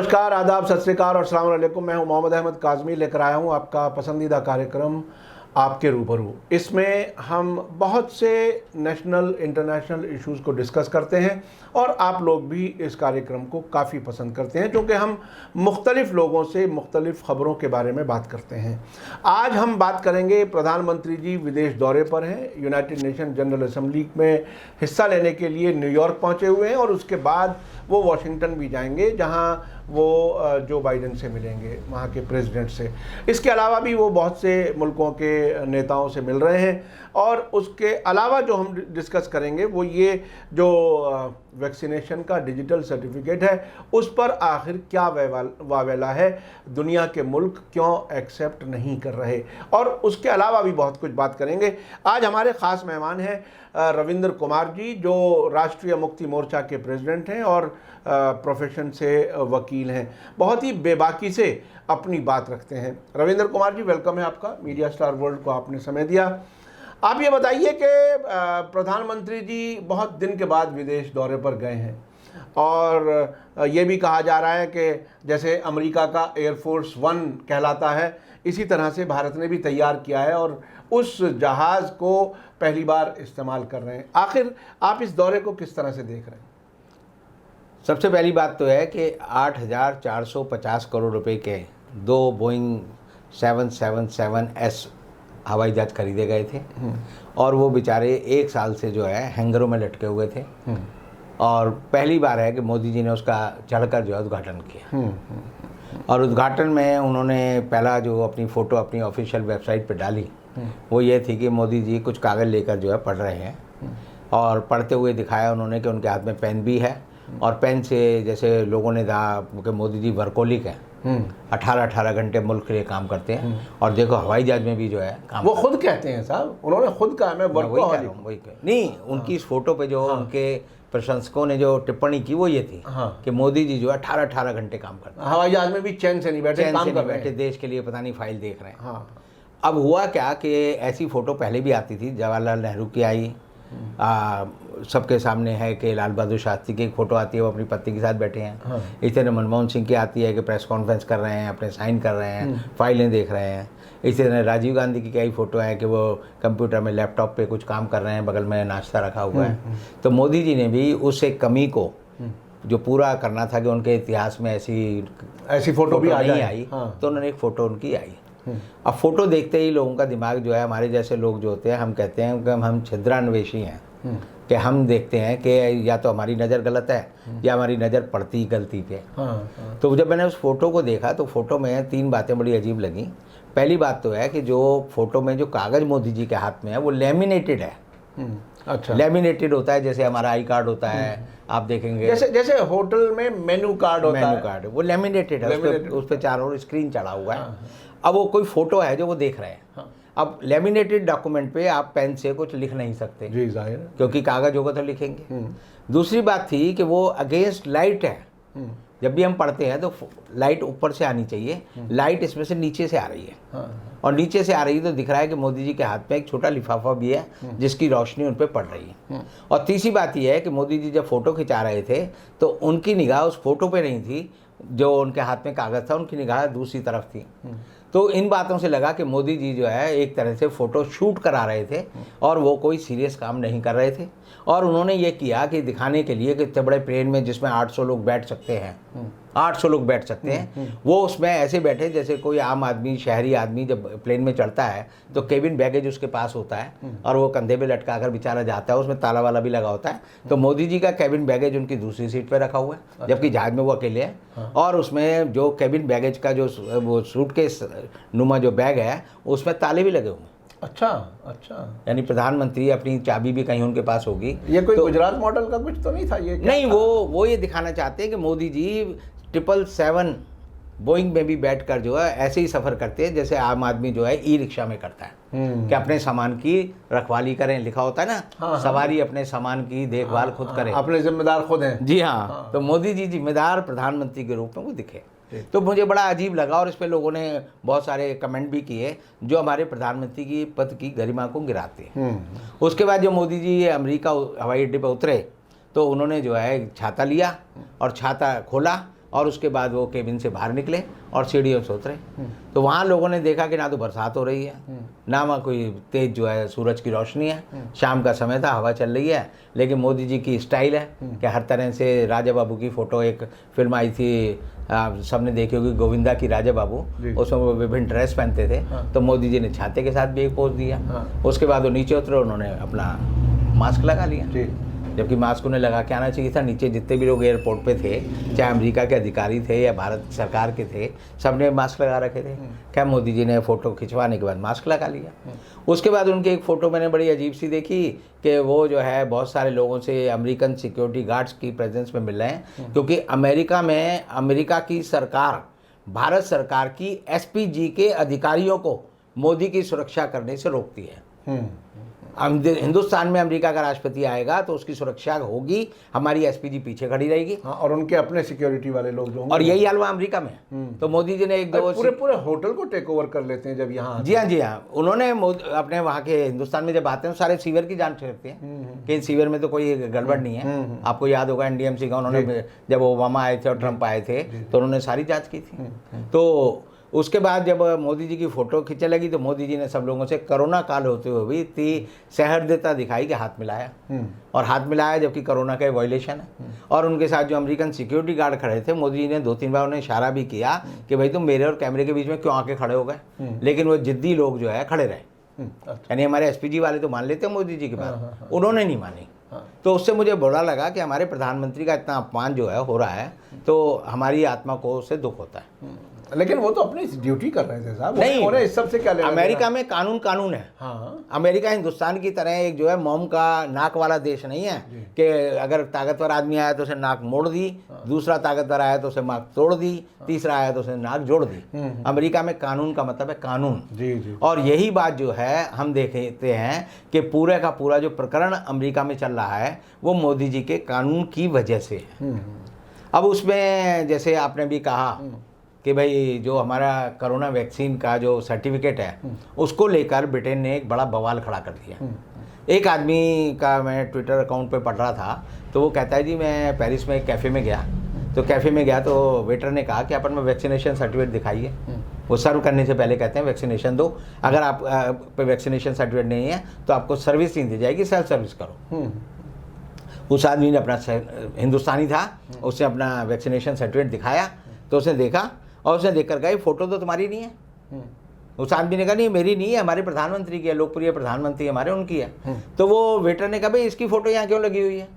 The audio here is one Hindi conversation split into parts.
नमस्कार, आदाब, सत श्री अकाल और अस्सलाम वालेकुम। मैं हूं मोहम्मद अहमद काज़मी, लेकर आया हूं आपका पसंदीदा कार्यक्रम आपके रूबरू। इसमें हम बहुत से नेशनल इंटरनेशनल इश्यूज़ को डिस्कस करते हैं और आप लोग भी इस कार्यक्रम को काफ़ी पसंद करते हैं, क्योंकि हम मुख्तलिफ़ लोगों से मुख्तलिफ़ ख़बरों के बारे में बात करते हैं। आज हम बात करेंगे, प्रधानमंत्री जी विदेश दौरे पर हैं, यूनाइटेड नेशन जनरल असम्बली में हिस्सा लेने के लिए न्यूयॉर्क पहुँचे हुए हैं और उसके बाद वो वाशिंगटन भी जाएंगे, जहाँ वो जो बाइडेन से मिलेंगे, वहाँ के प्रेसिडेंट से। इसके अलावा भी वो बहुत से मुल्कों के नेताओं से मिल रहे हैं और उसके अलावा जो हम डिस्कस करेंगे वो ये जो वैक्सीनेशन का डिजिटल सर्टिफिकेट है, उस पर आखिर क्या वावेला है, दुनिया के मुल्क क्यों एक्सेप्ट नहीं कर रहे, और उसके अलावा भी बहुत कुछ बात करेंगे। आज हमारे ख़ास मेहमान हैं रविंद्र कुमार जी, जो राष्ट्रीय मुक्ति मोर्चा के प्रेसिडेंट हैं और प्रोफेशन से वकील हैं। बहुत ही बेबाकी से अपनी बात रखते हैं। रविंद्र कुमार जी, वेलकम है आपका, मीडिया स्टार वर्ल्ड को आपने समय दिया। आप ये बताइए कि प्रधानमंत्री जी बहुत दिन के बाद विदेश दौरे पर गए हैं और ये भी कहा जा रहा है कि जैसे अमेरिका का एयरफोर्स 1 कहलाता है, इसी तरह से भारत ने भी तैयार किया है और उस जहाज़ को पहली बार इस्तेमाल कर रहे हैं। आखिर आप इस दौरे को किस तरह से देख रहे हैं? सबसे पहली बात तो है कि 8,450 करोड़ रुपए के 2 बोइंग 777S हवाई जहाज खरीदे गए थे और वो बेचारे 1 साल से जो है हैंगरों में लटके हुए थे और पहली बार है कि मोदी जी ने उसका चढ़कर जो है उद्घाटन किया। और उद्घाटन में उन्होंने पहला जो अपनी फ़ोटो अपनी ऑफिशियल वेबसाइट पे डाली वो ये थी कि मोदी जी कुछ कागज़ लेकर जो है पढ़ रहे हैं और पढ़ते हुए दिखाया उन्होंने कि उनके हाथ में पेन भी है और पेन से जैसे लोगों ने कहा कि मोदी जी वर्कोलिक हैं, 18-18 घंटे मुल्क के लिए काम करते हैं और देखो हवाई जहाज में भी जो है काम वो खुद कहते हैं साहब, उन्होंने खुद कहा मैं वर्कोहॉलिक हूं। नहीं, उनकी इस फोटो पे जो उनके प्रशंसकों ने जो टिप्पणी की वो ये थी कि मोदी जी जो है 18-18 घंटे काम करते हैं, हवाई जहाज में भी चैन से नहीं बैठे, काम कर रहे हैं, देश के लिए पता नहीं फाइल देख रहे हैं। अब हुआ क्या कि ऐसी फ़ोटो पहले भी आती थी, जवाहरलाल नेहरू की आई, सबके सामने है कि लाल बहादुर शास्त्री की एक फ़ोटो आती है, वो अपनी पत्नी के साथ बैठे हैं। इस तरह मनमोहन सिंह की आती है कि प्रेस कॉन्फ्रेंस कर रहे हैं, अपने साइन कर रहे हैं, फाइलें देख रहे हैं। इसी तरह राजीव गांधी की कई फ़ोटो है कि वो कंप्यूटर में लैपटॉप पे कुछ काम कर रहे हैं, बगल में नाश्ता रखा हुआ है। तो मोदी जी ने भी उस एक कमी को जो पूरा करना था कि उनके इतिहास में ऐसी फ़ोटो भी नहीं आई, तो उन्होंने एक फ़ोटो उनकी आई। अब फ़ोटो देखते ही लोगों का दिमाग जो है, हमारे जैसे लोग जो होते हैं, हम कहते हैं कि हम छिद्रान्वेषी हैं, कि हम देखते हैं कि या तो हमारी नज़र गलत है या हमारी नज़र पड़ती गलती पे। तो जब मैंने उस फ़ोटो को देखा तो फ़ोटो में 3 बातें बड़ी अजीब लगी। पहली बात तो है कि जो फ़ोटो में जो कागज़ मोदी जी के हाथ में है वो लेमिनेटेड है। अच्छा, लेमिनेटेड होता है जैसे हमारा आई कार्ड होता है, आप देखेंगे जैसे होटल में मेनू कार्ड होता है, मेनू कार्ड वो लेमिनेटेड है, उस पर चारों ओर स्क्रीन चढ़ा हुआ है। अब वो कोई फ़ोटो है जो वो देख रहे हैं। अब लेमिनेटेड डॉक्यूमेंट पे आप पेन से कुछ लिख नहीं सकते जी, जाहिर, क्योंकि कागज़ होगा तो लिखेंगे। दूसरी बात थी कि वो अगेंस्ट लाइट है। जब भी हम पढ़ते हैं तो लाइट ऊपर से आनी चाहिए, लाइट इसमें से नीचे से आ रही है और नीचे से आ रही है तो दिख रहा है कि मोदी जी के हाथ में एक छोटा लिफाफा भी है जिसकी रोशनी उन पर पड़ रही है। और तीसरी बात यह है कि मोदी जी जब फ़ोटो खिंचा रहे थे तो उनकी निगाह उस फोटो पे नहीं थी, जो उनके हाथ में कागज़ था उनकी निगाह दूसरी तरफ थी। तो इन बातों से लगा कि मोदी जी जो है एक तरह से फ़ोटो शूट करा रहे थे और वो कोई सीरियस काम नहीं कर रहे थे। और उन्होंने ये किया कि दिखाने के लिए कि इतने बड़े प्लेन में जिसमें 800 लोग बैठ सकते हैं, 800 लोग बैठ सकते हैं, वो उसमें ऐसे बैठे जैसे कोई आम आदमी, शहरी आदमी जब प्लेन में चढ़ता है तो केबिन बैगेज उसके पास होता है और वो कंधे पे लटका कर बेचारा जाता है, उसमें ताला वाला भी लगा होता है। तो मोदी जी का केबिन बैगेज उनकी दूसरी सीट पर रखा हुआ है, जबकि जहाज में वो अकेले हैं। और उसमें जो केबिन बैगेज का जो वो सूटकेस नुमा जो बैग है उसमें ताले भी लगे हुए हैं। अच्छा, यानी प्रधानमंत्री अपनी चाबी भी कहीं उनके पास होगी। ये कोई गुजरात मॉडल का कुछ तो नहीं था? ये नहीं, वो ये दिखाना चाहते हैं कि मोदी जी 777 बोइंग में भी बैठकर जो है ऐसे ही सफ़र करते हैं जैसे आम आदमी जो है ई रिक्शा में करता है, कि अपने सामान की रखवाली करें, लिखा होता है ना, सवारी अपने सामान की देखभाल खुद करें, अपने जिम्मेदार खुद हैं। जी हाँ, तो मोदी जी जिम्मेदार प्रधानमंत्री के रूप में वो दिखे। तो मुझे बड़ा अजीब लगा और इस पर लोगों ने बहुत सारे कमेंट भी किए जो हमारे प्रधानमंत्री की पद की गरिमा को गिराते हैं। उसके बाद जो मोदी जी अमेरिका हवाई अड्डे पर उतरे तो उन्होंने जो है छाता लिया और छाता खोला और उसके बाद वो केबिन से बाहर निकले और सीढ़ियों से उतरे। तो वहाँ लोगों ने देखा कि ना तो बरसात हो रही है, ना वहाँ कोई तेज जो है सूरज की रोशनी है, शाम का समय था, हवा चल रही है, लेकिन मोदी जी की स्टाइल है कि हर तरह से राजा बाबू की फ़ोटो, एक फिल्म आई थी सबने देखी होगी गोविंदा की राजा बाबू, उसमें वो विभिन्न ड्रेस पहनते थे, तो मोदी जी ने छाते के साथ भी एक पोज दिया। उसके बाद वो नीचे उतरे, उन्होंने अपना मास्क लगा लिया, जबकि मास्क उन्हें लगा के आना चाहिए था। नीचे जितने भी लोग एयरपोर्ट पे थे, चाहे अमेरिका के अधिकारी थे या भारत सरकार के थे, सबने मास्क लगा रखे थे। क्या मोदी जी ने फ़ोटो खिंचवाने के बाद मास्क लगा लिया। उसके बाद उनकी एक फ़ोटो मैंने बड़ी अजीब सी देखी कि वो जो है बहुत सारे लोगों से अमेरिकन सिक्योरिटी गार्ड्स की प्रेजेंस में मिल रहे हैं, क्योंकि अमेरिका में अमेरिका की सरकार भारत सरकार की एसपीजी के अधिकारियों को मोदी की सुरक्षा करने से रोकती है। हिंदुस्तान में अमेरिका का राष्ट्रपति आएगा तो उसकी सुरक्षा होगी, हमारी एसपीजी पीछे खड़ी रहेगी। हाँ, और उनके अपने सिक्योरिटी वाले लोग जो होंगे, और यही हाल वहाँ अमेरिका में। तो मोदी जी ने एक दो पूरे होटल को टेक ओवर कर लेते हैं जब यहाँ। जी हाँ, उन्होंने अपने वहाँ के हिंदुस्तान में जब आते हैं सारे सीवर की जांच करते हैं कि सीवर में तो कोई गड़बड़ नहीं है। आपको याद होगा एनडीएमसी का उन्होंने जब ओबामा आए थे और ट्रंप आए थे तो उन्होंने सारी जाँच की थी। तो उसके बाद जब मोदी जी की फ़ोटो खींचने लगी तो मोदी जी ने सब लोगों से कोरोना काल होते हुए भी इतनी सहृदयता दिखाई कि हाथ मिलाया, और हाथ मिलाया जबकि कोरोना का वायलेशन है। और उनके साथ जो अमेरिकन सिक्योरिटी गार्ड खड़े थे, मोदी जी ने 2-3 बार उन्हें इशारा भी किया कि भाई तुम मेरे और कैमरे के बीच में क्यों आके खड़े हो गए, लेकिन वो जिद्दी लोग जो है खड़े रहे। यानी हमारे एसपीजी वाले तो मान लेते हैं मोदी जी की बात, उन्होंने नहीं मानी। तो उससे मुझे बुरा लगा कि हमारे प्रधानमंत्री का इतना अपमान जो है हो रहा है, तो हमारी आत्मा को उससे दुख होता है। लेकिन वो तो अपनी ड्यूटी कर रहे थे साहब, नहीं, उन्हें इस सब से क्या लेना। अमेरिका में कानून है। हाँ। अमेरिका हिंदुस्तान की तरह एक जो है मोम का नाक वाला देश नहीं है कि अगर ताकतवर आदमी आया तो उसे नाक मोड़ दी, दूसरा ताकतवर आया तो उसे नाक तोड़ दी, तीसरा आया तो उसे नाक जोड़ दी। अमेरिका में कानून का मतलब है कानून। जी। और यही बात जो है हम देखते हैं कि पूरे का पूरा जो प्रकरण अमेरिका में चल रहा है वो मोदी जी के कानून की वजह से है। अब उसमें जैसे आपने भी कहा कि भाई जो हमारा कोरोना वैक्सीन का जो सर्टिफिकेट है उसको लेकर ब्रिटेन ने एक बड़ा बवाल खड़ा कर दिया। एक आदमी का मैं ट्विटर अकाउंट पे पढ़ रहा था, तो वो कहता है जी मैं पेरिस में एक कैफ़े में गया, तो कैफ़े में गया तो वेटर ने कहा कि अपन में वैक्सीनेशन सर्टिफिकेट दिखाइए। वो सर्व करने से पहले कहते हैं वैक्सीनेशन दो, अगर आप पे वैक्सीनेशन सर्टिफिकेट नहीं है तो आपको सर्विस नहीं दी जाएगी, सेल्फ सर्विस करो। उस आदमी ने अपना, हिंदुस्तानी था, उसने अपना वैक्सीनेशन सर्टिफिकेट दिखाया, तो उसने देखा और उसने देख कर कहा फ़ोटो तो तुम्हारी नहीं है। उस आदमी ने कहा नहीं मेरी नहीं है, हमारे प्रधानमंत्री की है, लोकप्रिय प्रधानमंत्री हमारे उनकी है। तो वो वेटर ने कहा भाई इसकी फ़ोटो यहाँ क्यों लगी हुई है,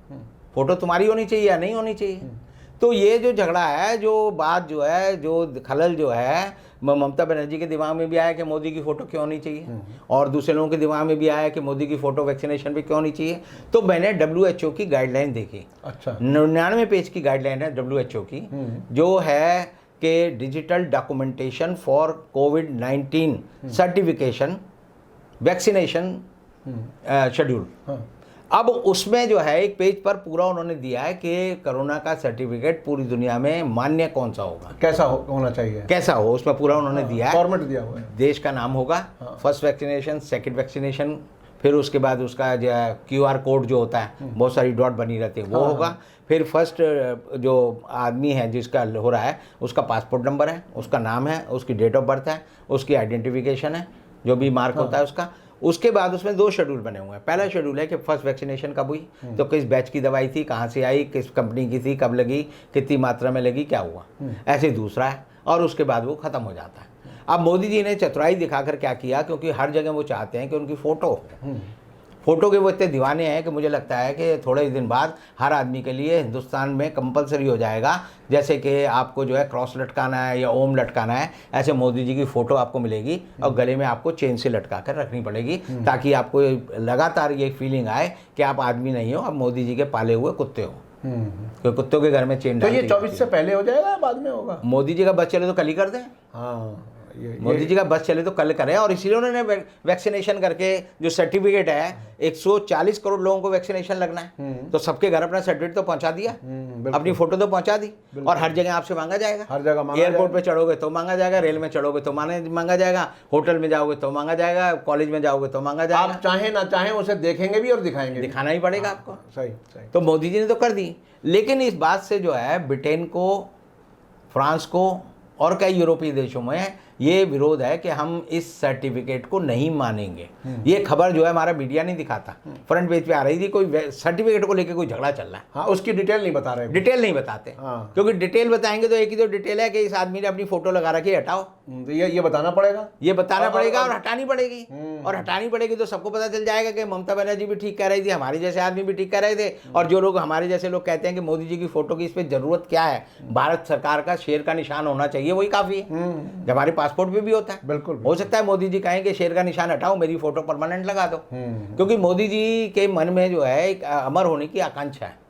फ़ोटो तुम्हारी होनी चाहिए या नहीं होनी चाहिए। तो ये जो झगड़ा है, जो बात जो है, जो खलल जो है, ममता बनर्जी के दिमाग में भी आया कि मोदी की फ़ोटो क्यों होनी चाहिए, और दूसरे लोगों के दिमाग में भी आया कि मोदी की फ़ोटो वैक्सीनेशन पे क्यों होनी चाहिए। तो मैंने WHO की गाइडलाइन देखी। अच्छा। 99 पेज की गाइडलाइन है WHO की, जो है कि digital documentation for covid certification vaccination schedule. अब उसमें जो है एक पेज पर पूरा उन्होंने दिया है कि कोरोना का सर्टिफिकेट पूरी दुनिया में मान्य कौन सा होगा, कैसा होना चाहिए, कैसा हो, उसमें पूरा उन्होंने दिया है, फॉर्मेट दिया हुआ है। देश का नाम होगा, फर्स्ट वैक्सीनेशन, सेकंड वैक्सीनेशन, फिर उसके बाद उसका जो QR कोड जो होता है, बहुत सारी डॉट बनी रहती है, वो होगा। फिर फर्स्ट जो आदमी है जिसका हो रहा है उसका पासपोर्ट नंबर है, उसका नाम है, उसकी डेट ऑफ बर्थ है, उसकी आइडेंटिफिकेशन है, जो भी मार्क होता है उसका। उसके बाद उसमें 2 शेड्यूल बने हुए हैं। पहला शेड्यूल है कि फर्स्ट वैक्सीनेशन कब हुई, तो किस बैच की दवाई थी, कहाँ से आई, किस कंपनी की थी, कब लगी, कितनी मात्रा में लगी, क्या हुआ, ऐसे दूसरा है, और उसके बाद वो ख़त्म हो जाता है। अब मोदी जी ने चतुराई दिखाकर क्या किया, क्योंकि हर जगह वो चाहते हैं कि उनकी फ़ोटो के वो इतने दीवाने हैं कि मुझे लगता है कि थोड़े दिन बाद हर आदमी के लिए हिंदुस्तान में कंपलसरी हो जाएगा, जैसे कि आपको जो है क्रॉस लटकाना है या ओम लटकाना है, ऐसे मोदी जी की फ़ोटो आपको मिलेगी और गले में आपको चेन से लटका कर रखनी पड़ेगी, ताकि आपको लगातार ये फीलिंग आए कि आप आदमी नहीं हो, आप मोदी जी के पाले हुए कुत्ते हो। तो कुत्तों के घर में चेन। तो ये 24 से पहले हो जाएगा या बाद में होगा? मोदी जी का बस चले तो कल ही कर दें। हाँ, मोदी जी का बस चले तो कल करें, और इसीलिए उन्होंने वैक्सीनेशन करके जो सर्टिफिकेट है 140 करोड़ लोगों को वैक्सीनेशन लगना है, तो सबके घर अपना सर्टिफिकेट तो पहुंचा दिया, अपनी फोटो तो पहुंचा दी, और हर जगह आपसे मांगा जाएगा, हर जगह एयरपोर्ट पे चढ़ोगे तो मांगा जाएगा, रेल में चढ़ोगे तो मांगा जाएगा, होटल में जाओगे तो मांगा जाएगा, कॉलेज में जाओगे तो मांगा जाएगा। आप चाहे ना चाहे उसे देखेंगे भी और दिखाएंगे, दिखाना ही पड़ेगा आपको। सही। तो मोदी जी ने तो कर दी, लेकिन इस बात से जो है ब्रिटेन को फ्रांस को और कई यूरोपीय देशों में ये विरोध है कि हम इस सर्टिफिकेट को नहीं मानेंगे। ये खबर जो है हमारा मीडिया नहीं दिखाता, फ्रंट पेज पे आ रही थी, कोई सर्टिफिकेट को लेकर कोई झगड़ा चल रहा है। हाँ, उसकी डिटेल नहीं बता रहे, डिटेल नहीं बताते। हाँ। क्योंकि डिटेल बताएंगे तो एक ही तो डिटेल है कि इस आदमी ने अपनी फोटो लगा रखी है, हटाओ। तो ये बताना पड़ेगा, ये बताना पड़ेगा और हटानी पड़ेगी। और हटानी पड़ेगी तो सबको पता चल जाएगा कि ममता बनर्जी भी ठीक कह रही थी, हमारे जैसे आदमी भी ठीक कह रहे थे, और जो लोग हमारे जैसे लोग कहते हैं कि मोदी जी की फोटो की इस पर जरूरत क्या है, भारत सरकार का शेर का निशान होना चाहिए, वही काफी है। जब हमारे पासपोर्ट पे भी होता है। बिल्कुल। हो सकता है मोदी जी कहें कि शेर का निशान हटाओ, मेरी फोटो परमानेंट लगा दो। क्योंकि मोदी जी के मन में जो है एक अमर होने की आकांक्षा है।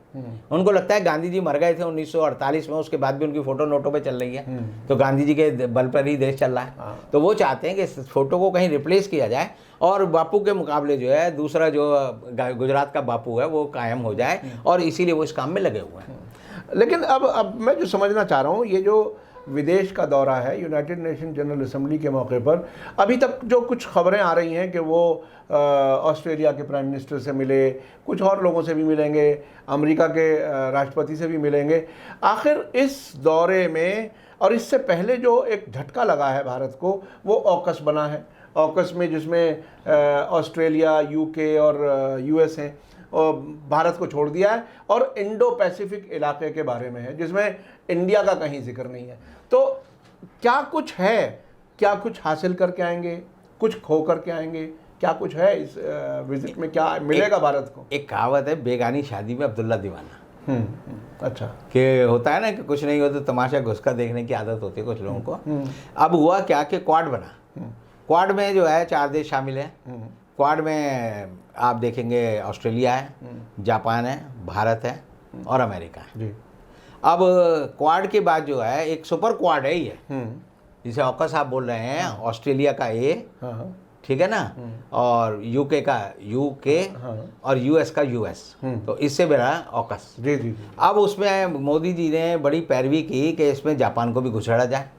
उनको लगता है गांधी जी मर गए थे 1948 में, उसके बाद भी उनकी फोटो नोटों पे चल रही है, तो गांधी जी के बल पर ही देश चल रहा है। तो वो चाहते हैं कि इस फोटो को कहीं रिप्लेस किया जाए और बापू के मुकाबले जो है दूसरा जो गुजरात का बापू है वो कायम हो जाए, और इसीलिए वो इस काम में लगे हुए हैं। लेकिन अब मैं जो समझना चाह रहा हूँ, ये जो विदेश का दौरा है यूनाइटेड नेशन जनरल असेंबली के मौके पर, अभी तक जो कुछ खबरें आ रही हैं कि वो ऑस्ट्रेलिया के प्राइम मिनिस्टर से मिले, कुछ और लोगों से भी मिलेंगे, अमेरिका के राष्ट्रपति से भी मिलेंगे। आखिर इस दौरे में और इससे पहले जो एक झटका लगा है भारत को, वो ऑकस बना है। ऑकस में जिसमें ऑस्ट्रेलिया, यूके और यूएस हैं, और भारत को छोड़ दिया है, और इंडो पैसिफिक इलाके के बारे में है जिसमें इंडिया का कहीं जिक्र नहीं है। तो क्या कुछ है, क्या कुछ हासिल करके आएंगे, कुछ खो करके आएंगे, क्या कुछ है इस विजिट में, क्या मिलेगा भारत को? एक कहावत है, बेगानी शादी में अब्दुल्ला दीवाना। अच्छा, कि होता है ना कि कुछ नहीं हो तो तमाशा घुसका देखने की आदत होती है कुछ लोगों को। अब हुआ क्या कि क्वाड बना। क्वाड में जो है 4 देश शामिल हैं। क्वाड में आप देखेंगे ऑस्ट्रेलिया है, जापान है, भारत है और अमेरिका है जी। अब क्वाड के बाद जो है एक सुपर क्वाड है ये, जिसे ऑकस आप बोल रहे हैं, ऑस्ट्रेलिया का ए, ठीक है ना, और यूके का यूके, और यूएस का यूएस, तो इससे बना ऑकस। जी जी। अब उसमें मोदी जी ने बड़ी पैरवी की कि इसमें जापान को भी घुसड़ा जाए,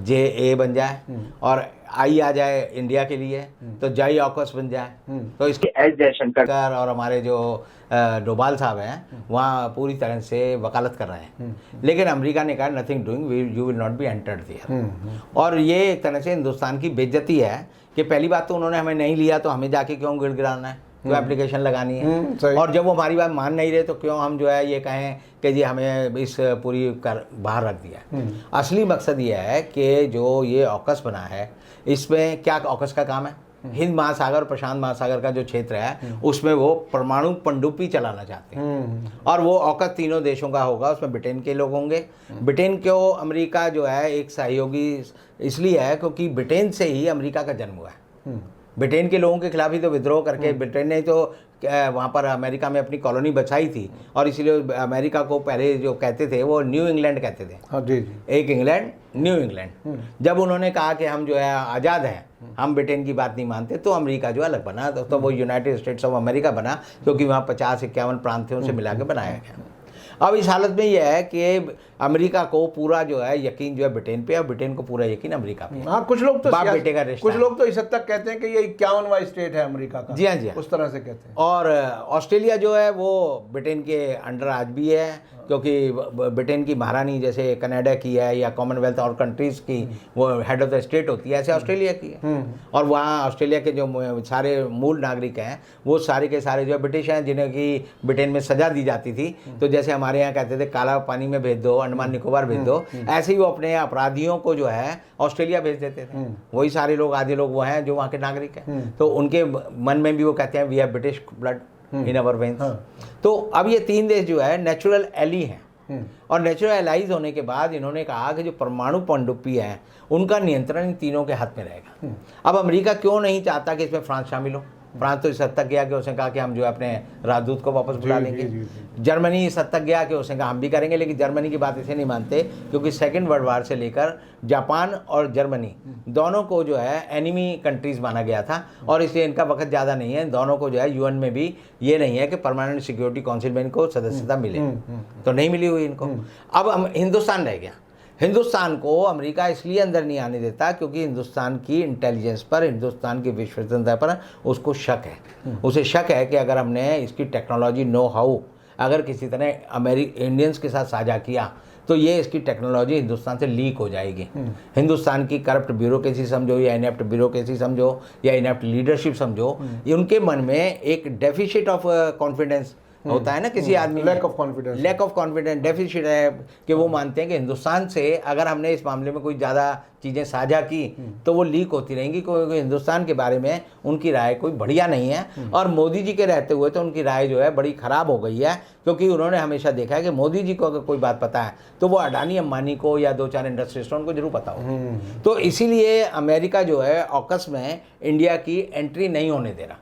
जे ए बन जाए, और आई आ जाए इंडिया के लिए तो जय ऑकस बन जाए। तो इसके एस जयशंकर और हमारे जो डोभाल साहब हैं वहाँ पूरी तरह से वकालत कर रहे हैं। लेकिन अमेरिका ने कहा nothing doing, you will not be entered there. और ये एक तरह से हिंदुस्तान की बेइज्जती है कि पहली बात तो उन्होंने हमें नहीं लिया, तो हमें जाके क्यों गिड़गिड़ाना है, क्यों एप्लीकेशन लगानी है, और जब वो हमारी बात मान नहीं रहे तो क्यों हम जो है ये कहें कि जी हमें इस पूरी कर बाहर रख दिया। असली मकसद ये है कि जो ये ऑकस बना है, इसमें क्या ऑकस का काम है, हिंद महासागर, प्रशांत महासागर का जो क्षेत्र है उसमें वो परमाणु पनडुब्बी चलाना चाहते हैं। और वो औकत तीनों देशों का होगा, उसमें ब्रिटेन के लोग होंगे। ब्रिटेन को अमेरिका जो है एक सहयोगी इसलिए है क्योंकि ब्रिटेन से ही अमेरिका का जन्म हुआ है। ब्रिटेन के लोगों के खिलाफ ही तो विद्रोह करके ब्रिटेन ने तो वहाँ पर अमेरिका में अपनी कॉलोनी बचाई थी, और इसीलिए अमेरिका को पहले जो कहते थे वो न्यू इंग्लैंड कहते थे। हाँ जी जी। एक इंग्लैंड, न्यू इंग्लैंड। जब उन्होंने कहा कि हम जो है आज़ाद हैं, हम ब्रिटेन की बात नहीं मानते, तो अमेरिका जो अलग बना, तो वो यूनाइटेड स्टेट्स ऑफ अमेरिका बना, क्योंकि वहाँ 50-51 प्रांतों से मिला के बनाया गया। अब इस हालत में यह है कि अमेरिका को पूरा जो है यकीन जो है ब्रिटेन पे, और ब्रिटेन को पूरा यकीन अमेरिका पे। हाँ, कुछ लोग तो बाप बेटे का रिश्ता, कुछ लोग तो इस हद तक कहते हैं कि ये 51वां स्टेट है अमेरिका का। जी हाँ, जी हाँ, उस तरह से कहते हैं। और ऑस्ट्रेलिया जो है वो ब्रिटेन के अंडर आज भी है, क्योंकि ब्रिटेन की महारानी जैसे कनाडा की है या कॉमनवेल्थ और कंट्रीज़ की वो हेड ऑफ द स्टेट होती है, ऐसे ऑस्ट्रेलिया की है। और वहाँ ऑस्ट्रेलिया के जो सारे मूल नागरिक हैं वो सारे के सारे जो है ब्रिटिश हैं, जिन्हें कि ब्रिटेन में सज़ा दी जाती थी। तो जैसे हमारे यहाँ कहते थे काला पानी में भेज दो, अंडमान निकोबार भेज दो, ऐसे ही वो अपने अपराधियों को जो है ऑस्ट्रेलिया भेज देते थे। वही सारे लोग, आधे लोग वो हैं जो वहाँ के नागरिक हैं, तो उनके मन में भी वो कहते हैं we have British blood in our veins. तो अब ये 3 देश जो है नेचुरल एली हैं, और नेचुरल एलाइज होने के बाद इन्होंने कहा कि जो परमाणु पनडुब्बी है उनका नियंत्रण इन तीनों के हाथ में रहेगा। अब अमेरिका क्यों नहीं चाहता कि इसमें फ्रांस शामिल हो? फ्रांस तो इस हद तक गया कि उसने कहा कि हम जो है अपने राजदूत को वापस बुला लेंगे। जर्मनी इस हद तक गया कि उसने कहा हम भी करेंगे, लेकिन जर्मनी की बात इसे नहीं मानते, क्योंकि सेकेंड वर्ल्ड वार से लेकर जापान और जर्मनी दोनों को जो है एनिमी कंट्रीज़ माना गया था, और इसलिए इनका वक्त ज़्यादा नहीं है। दोनों को जो है यूएन में भी ये नहीं है कि परमानेंट सिक्योरिटी काउंसिल में इनको सदस्यता मिले, तो नहीं मिली हुई इनको। अब हम हिंदुस्तान रह गया। हिंदुस्तान को अमेरिका इसलिए अंदर नहीं आने देता क्योंकि हिंदुस्तान की इंटेलिजेंस पर, हिंदुस्तान की विश्वसनीयता पर उसको शक है। उसे शक है कि अगर हमने इसकी टेक्नोलॉजी नो हाउ अगर किसी तरह इंडियंस के साथ साझा किया तो ये इसकी टेक्नोलॉजी हिंदुस्तान से लीक हो जाएगी। हिंदुस्तान की करप्ट ब्यूरोक्रेसी समझो या इनेप्ट ब्यूरोक्रेसी समझो या इनेप्ट लीडरशिप समझो, ये उनके मन में एक डेफिसिट ऑफ कॉन्फिडेंस होता है ना किसी आदमी, लैक ऑफ कॉन्फिडेंस डेफिसिट है कि वो मानते हैं कि हिंदुस्तान से अगर हमने इस मामले में कोई ज़्यादा चीज़ें साझा की तो वो लीक होती रहेंगी, क्योंकि हिंदुस्तान के बारे में उनकी राय कोई बढ़िया नहीं है। और मोदी जी के रहते हुए तो उनकी राय जो है बड़ी ख़राब हो गई है, क्योंकि उन्होंने हमेशा देखा है कि मोदी जी को अगर कोई बात पता है तो वो अडानी अंबानी को या 2-4 इंडस्ट्रिस्टों को जरूर पता हो। तो इसीलिए अमेरिका जो है ऑकस में इंडिया की एंट्री नहीं होने दे रहा,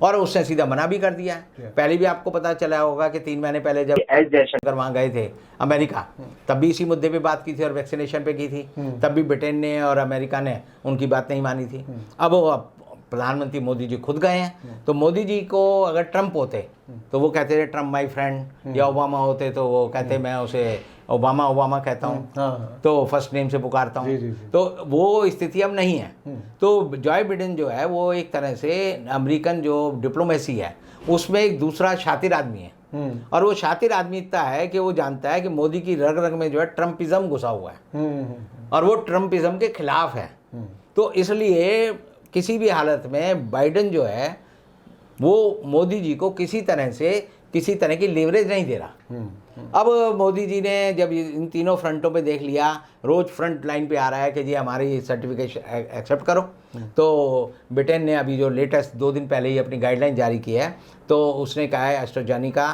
और उसने सीधा मना भी कर दिया है। पहले भी आपको पता चला होगा कि 3 महीने पहले जब एस जयशंकर वहाँ गए थे अमेरिका, तब भी इसी मुद्दे पे बात की थी और वैक्सीनेशन पे की थी। तब भी ब्रिटेन ने और अमेरिका ने उनकी बात नहीं मानी थी। अब प्रधानमंत्री मोदी जी खुद गए हैं, तो मोदी जी को अगर ट्रंप होते तो वो कहते थे ट्रंप माय फ्रेंड, या ओबामा होते तो वो कहते मैं उसे ओबामा कहता हूँ, तो फर्स्ट नेम से पुकारता हूँ। तो वो स्थिति अब नहीं है। तो जॉय बिडेन जो है वो एक तरह से अमेरिकन जो डिप्लोमेसी है उसमें एक दूसरा शातिर आदमी है, और वो शातिर आदमी इतना है कि वो जानता है कि मोदी की रग रग में जो है ट्रम्पिज्म घुसा हुआ है, और वो ट्रम्पिज्म के खिलाफ है। तो इसलिए किसी भी हालत में बाइडेन जो है वो मोदी जी को किसी तरह की लेवरेज नहीं दे रहा। अब मोदी जी ने जब इन तीनों फ्रंटों पे देख लिया, रोज फ्रंट लाइन पे आ रहा है कि जी हमारी सर्टिफिकेशन एक्सेप्ट करो, तो ब्रिटेन ने अभी जो लेटेस्ट 2 दिन पहले ही अपनी गाइडलाइन जारी की है, तो उसने कहा है एस्ट्राजेनेका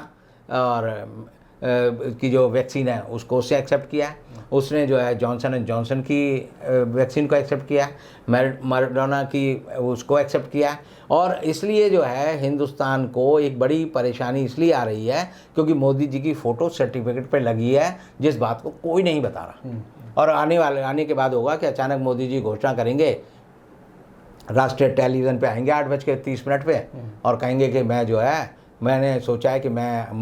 और की जो वैक्सीन है उसको उससे एक्सेप्ट किया है। उसने जो है जॉनसन एंड जॉनसन की वैक्सीन को एक्सेप्ट किया है, मॉडर्ना की उसको एक्सेप्ट किया है। और इसलिए जो है हिंदुस्तान को एक बड़ी परेशानी इसलिए आ रही है क्योंकि मोदी जी की फ़ोटो सर्टिफिकेट पे लगी है, जिस बात को कोई नहीं बता रहा। और आने के बाद होगा कि अचानक मोदी जी घोषणा करेंगे, राष्ट्रीय टेलीविज़न पे आएंगे 8:30 पे और कहेंगे कि मैंने सोचा है कि मैं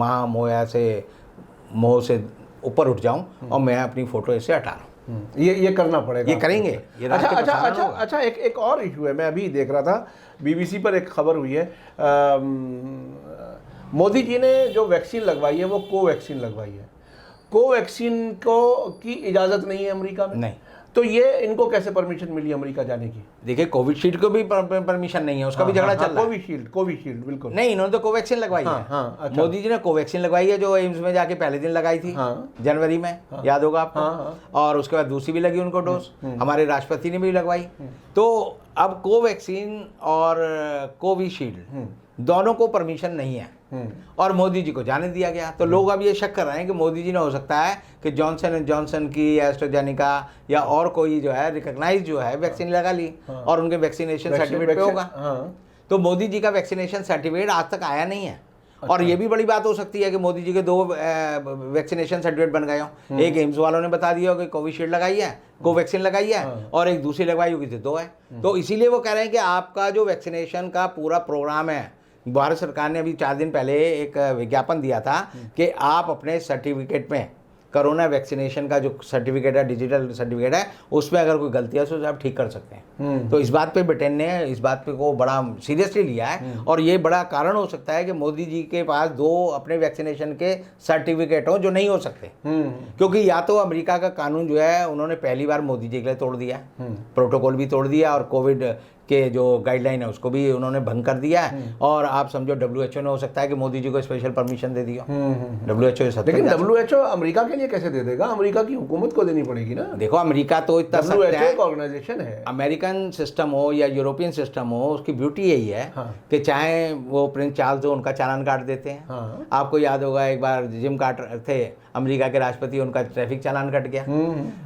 मोह से ऊपर उठ जाऊं और मैं अपनी फ़ोटो इससे हटा रहा हूँ। ये करना पड़ेगा, ये करेंगे। ये अच्छा एक और इशू है, मैं अभी देख रहा था बीबीसी पर एक खबर हुई है। मोदी जी ने जो वैक्सीन लगवाई है वो कोवैक्सीन लगवाई है। कोवैक्सीन की इजाज़त नहीं है अमेरिका में, नहीं। तो ये इनको कैसे परमिशन मिली अमेरिका जाने की? देखिए कोविशील्ड को भी परमिशन नहीं है, उसका भी झगड़ा चल रहा है। कोविशील्ड बिल्कुल नहीं, इन्होंने तो कोवैक्सीन लगवाई है। अच्छा। मोदी जी ने कोवैक्सीन लगवाई है जो एम्स में जाके पहले दिन लगाई थी, जनवरी में, याद होगा आपको। और उसके बाद दूसरी भी लगी उनको डोज, हमारे राष्ट्रपति ने भी लगवाई। तो अब कोवैक्सीन और कोविशील्ड दोनों को परमिशन नहीं है और मोदी जी को जाने दिया गया। तो लोग अब ये शक कर रहे हैं कि मोदी जी ने हो सकता है कि जॉनसन एंड जॉनसन की या एस्ट्राजेनेका या और कोई जो है रिकॉग्नाइज जो है वैक्सीन लगा ली और उनके वैक्सीनेशन सर्टिफिकेट पे होगा। तो मोदी जी का वैक्सीनेशन सर्टिफिकेट आज तक आया नहीं है। और ये भी बड़ी बात हो सकती है कि मोदी जी के 2 वैक्सीनेशन सर्टिफिकेट बन गए हों। एक एम्स वालों ने बता दिया हो कि कोविशील्ड लगाई है, कोवैक्सीन लगाई है, और एक दूसरी लगवाई होगी तो 2 है। तो इसीलिए वो कह रहे हैं कि आपका जो वैक्सीनेशन का पूरा प्रोग्राम है, भारत सरकार ने अभी 4 दिन पहले एक विज्ञापन दिया था कि आप अपने सर्टिफिकेट में कोरोना वैक्सीनेशन का जो सर्टिफिकेट है, डिजिटल सर्टिफिकेट है, उसमें अगर कोई गलती है तो आप ठीक कर सकते हैं। तो इस बात पे ब्रिटेन ने इस बात पे को बड़ा सीरियसली लिया है और ये बड़ा कारण हो सकता है कि मोदी जी के पास 2 अपने वैक्सीनेशन के सर्टिफिकेट हो जो नहीं हो सकते। क्योंकि या तो अमेरिका का कानून जो है उन्होंने पहली बार मोदी जी के लिए तोड़ दिया, प्रोटोकॉल भी तोड़ दिया और कोविड के जो गाइडलाइन है उसको भी उन्होंने भंग कर दिया है। और आप समझो WHO ने हो सकता है कि मोदी जी को स्पेशल परमिशन दे दिया। WHO लेकिन WHO अमेरिका के लिए कैसे दे देगा? अमेरिका की हुकूमत को देनी पड़ेगी ना। देखो अमेरिका तो इतना WHO ऑर्गेनाइजेशन है। अमेरिकन सिस्टम हो या यूरोपियन सिस्टम हो, उसकी ब्यूटी यही है कि चाहे वो प्रिंस चार्ल्स हो, उनका चालान काट देते हैं। आपको याद होगा एक बार जिम कार्टर थे अमेरिका के राष्ट्रपति, उनका ट्रैफिक चालान कट गया।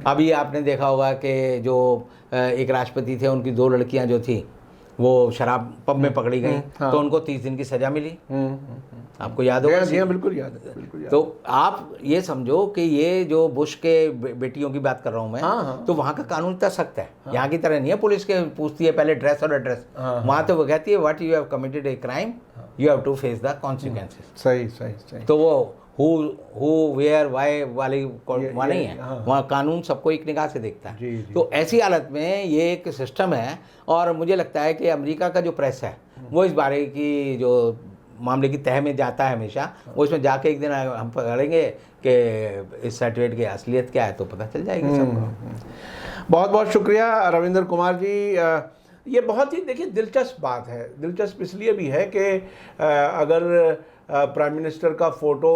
अभी आपने देखा होगा कि जो एक राष्ट्रपति थे उनकी 2 लड़कियां जो थी वो शराब पब में पकड़ी गई, तो उनको 30 दिन की सजा मिली। आपको याद होगा? बिल्कुल याद है, बिल्कुल याद। तो आप ये समझो कि ये जो बुश के बेटियों की बात कर रहा हूँ मैं, तो वहाँ का कानून इतना सख्त है। यहाँ की तरह नहीं है पुलिस के पूछती है पहले ड्रेस और एड्रेस। वहाँ तो वो कहती है what you have committed a crime, you have to face the consequences. सही। तो वो हु वेयर वाई वाली वहाँ नहीं है, वहाँ कानून सबको एक निगाह से देखता है। जी। तो ऐसी हालत में ये एक सिस्टम है और मुझे लगता है कि अमेरिका का जो प्रेस है वो इस बारे की जो मामले की तह में जाता है हमेशा, वो इसमें जाके एक दिन हम पकड़ेंगे कि इस सर्टिफिकेट की असलियत क्या है तो पता चल जाएगी सबको। बहुत बहुत शुक्रिया रविंद्र कुमार जी। ये बहुत ही देखिए दिलचस्प बात है। दिलचस्प इसलिए भी है कि अगर प्राइम मिनिस्टर का फ़ोटो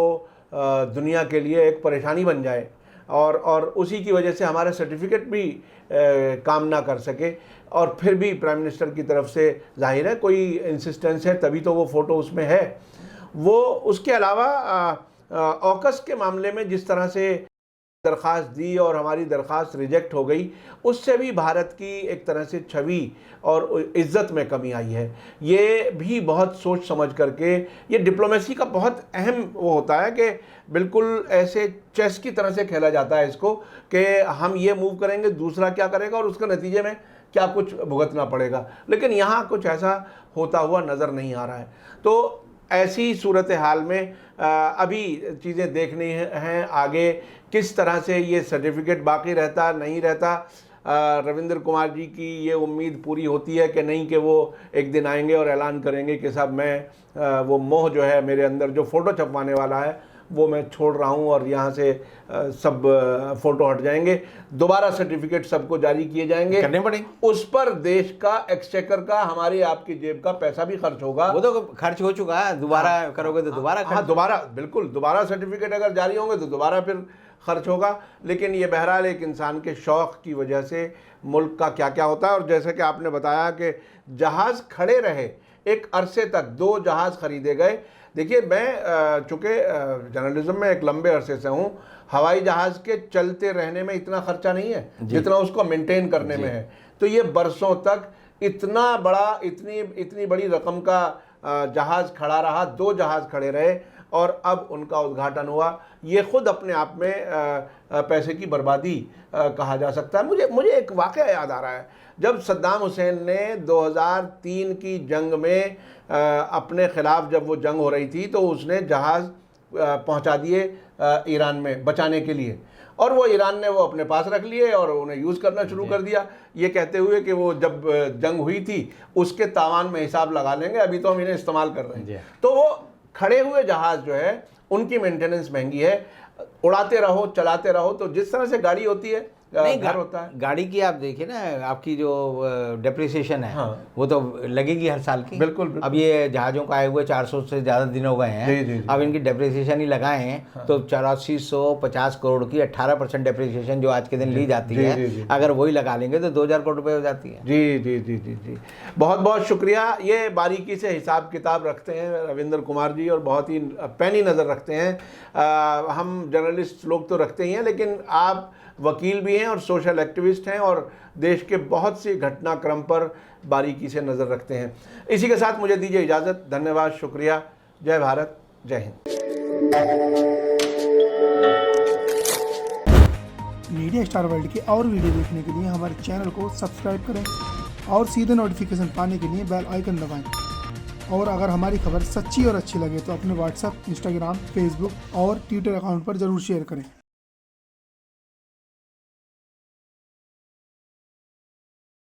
दुनिया के लिए एक परेशानी बन जाए और उसी की वजह से हमारा सर्टिफिकेट भी काम ना कर सके, और फिर भी प्राइम मिनिस्टर की तरफ से जाहिर है कोई इंसिस्टेंस है तभी तो वो फ़ोटो उसमें है। वो उसके अलावा ऑकस के मामले में जिस तरह से दरख्वास्त दी और हमारी दरख्वास्त रिजेक्ट हो गई, उससे भी भारत की एक तरह से छवि और इज़्ज़त में कमी आई है। ये भी बहुत सोच समझ करके, ये डिप्लोमेसी का बहुत अहम वो होता है कि बिल्कुल ऐसे चेस की तरह से खेला जाता है इसको कि हम ये मूव करेंगे, दूसरा क्या करेगा और उसके नतीजे में क्या कुछ भुगतना पड़ेगा। लेकिन यहाँ कुछ ऐसा होता हुआ नज़र नहीं आ रहा है। तो ऐसी सूरत हाल में अभी चीज़ें देखनी हैं आगे किस तरह से ये सर्टिफिकेट बाकी रहता नहीं रहता। रविंद्र कुमार जी की ये उम्मीद पूरी होती है कि नहीं कि वो एक दिन आएंगे और ऐलान करेंगे कि साहब मैं वो मोह जो है मेरे अंदर, जो फ़ोटो छपवाने वाला है वो मैं छोड़ रहा हूँ और यहाँ से सब फ़ोटो हट जाएंगे, दोबारा सर्टिफिकेट सबको जारी किए जाएंगे, करने पड़ेंगे। उस पर देश का एक्सचेकर का, हमारी आपकी जेब का पैसा भी खर्च होगा। वो तो खर्च हो चुका है, दोबारा करोगे तो दोबारा हाँ, दोबारा बिल्कुल, दोबारा सर्टिफिकेट अगर जारी होंगे तो दोबारा फिर खर्च होगा। लेकिन ये बहरहाल एक इंसान के शौक़ की वजह से मुल्क का क्या क्या होता है। और जैसे कि आपने बताया कि जहाज़ खड़े रहे एक अरसे तक, 2 जहाज़ खरीदे गए। देखिए मैं चूँकि जर्नलिज्म में एक लंबे अरसे से हूँ, हवाई जहाज़ के चलते रहने में इतना खर्चा नहीं है जितना उसको मेंटेन करने में है। तो ये बरसों तक इतना बड़ा, इतनी बड़ी रकम का जहाज़ खड़ा रहा, 2 जहाज़ खड़े रहे और अब उनका उद्घाटन हुआ। ये ख़ुद अपने आप में पैसे की बर्बादी कहा जा सकता है। मुझे एक वाक़या याद आ रहा है, जब सद्दाम हुसैन ने 2003 की जंग में अपने ख़िलाफ़ जब वो जंग हो रही थी तो उसने जहाज़ पहुंचा दिए ईरान में बचाने के लिए, और वो ईरान ने वो अपने पास रख लिए और उन्हें यूज़ करना शुरू कर दिया, ये कहते हुए कि वो जब जंग हुई थी उसके तावान में हिसाब लगा लेंगे, अभी तो हम इन्हें इस्तेमाल कर रहे हैं। तो वो खड़े हुए जहाज़ जो है उनकी मेंटेनेंस महंगी है, उड़ाते रहो, चलाते रहो। तो जिस तरह से गाड़ी होती है, नहीं, घर होता है, गाड़ी की आप देखिए ना, आपकी जो डेप्रिसिएशन है वो तो लगेगी हर साल की। बिल्कुल, बिल्कुल। अब ये जहाज़ों का आए हुए 400 से ज़्यादा दिन हो गए हैं। जी। अब इनकी डेप्रिसिएशन ही लगाए हैं तो 8450 करोड़ की 18% डेप्रिसिएशन जो आज के दिन ली जाती है, अगर वही लगा लेंगे तो 2000 करोड़ रुपये हो जाती है। जी। बहुत बहुत शुक्रिया। ये बारीकी से हिसाब किताब रखते हैं रविंद्र कुमार जी और बहुत ही पैनी नज़र रखते हैं। हम जर्नलिस्ट लोग तो रखते ही हैं, लेकिन आप वकील भी हैं और सोशल एक्टिविस्ट हैं और देश के बहुत से घटनाक्रम पर बारीकी से नज़र रखते हैं। इसी के साथ मुझे दीजिए इजाज़त। धन्यवाद, शुक्रिया। जय भारत, जय हिंद। मीडिया स्टार वर्ल्ड के और वीडियो देखने के लिए हमारे चैनल को सब्सक्राइब करें और सीधे नोटिफिकेशन पाने के लिए बेल आइकन दबाएं। और अगर हमारी खबर सच्ची और अच्छी लगे तो अपने व्हाट्सएप, इंस्टाग्राम, फेसबुक और ट्विटर अकाउंट पर ज़रूर शेयर करें।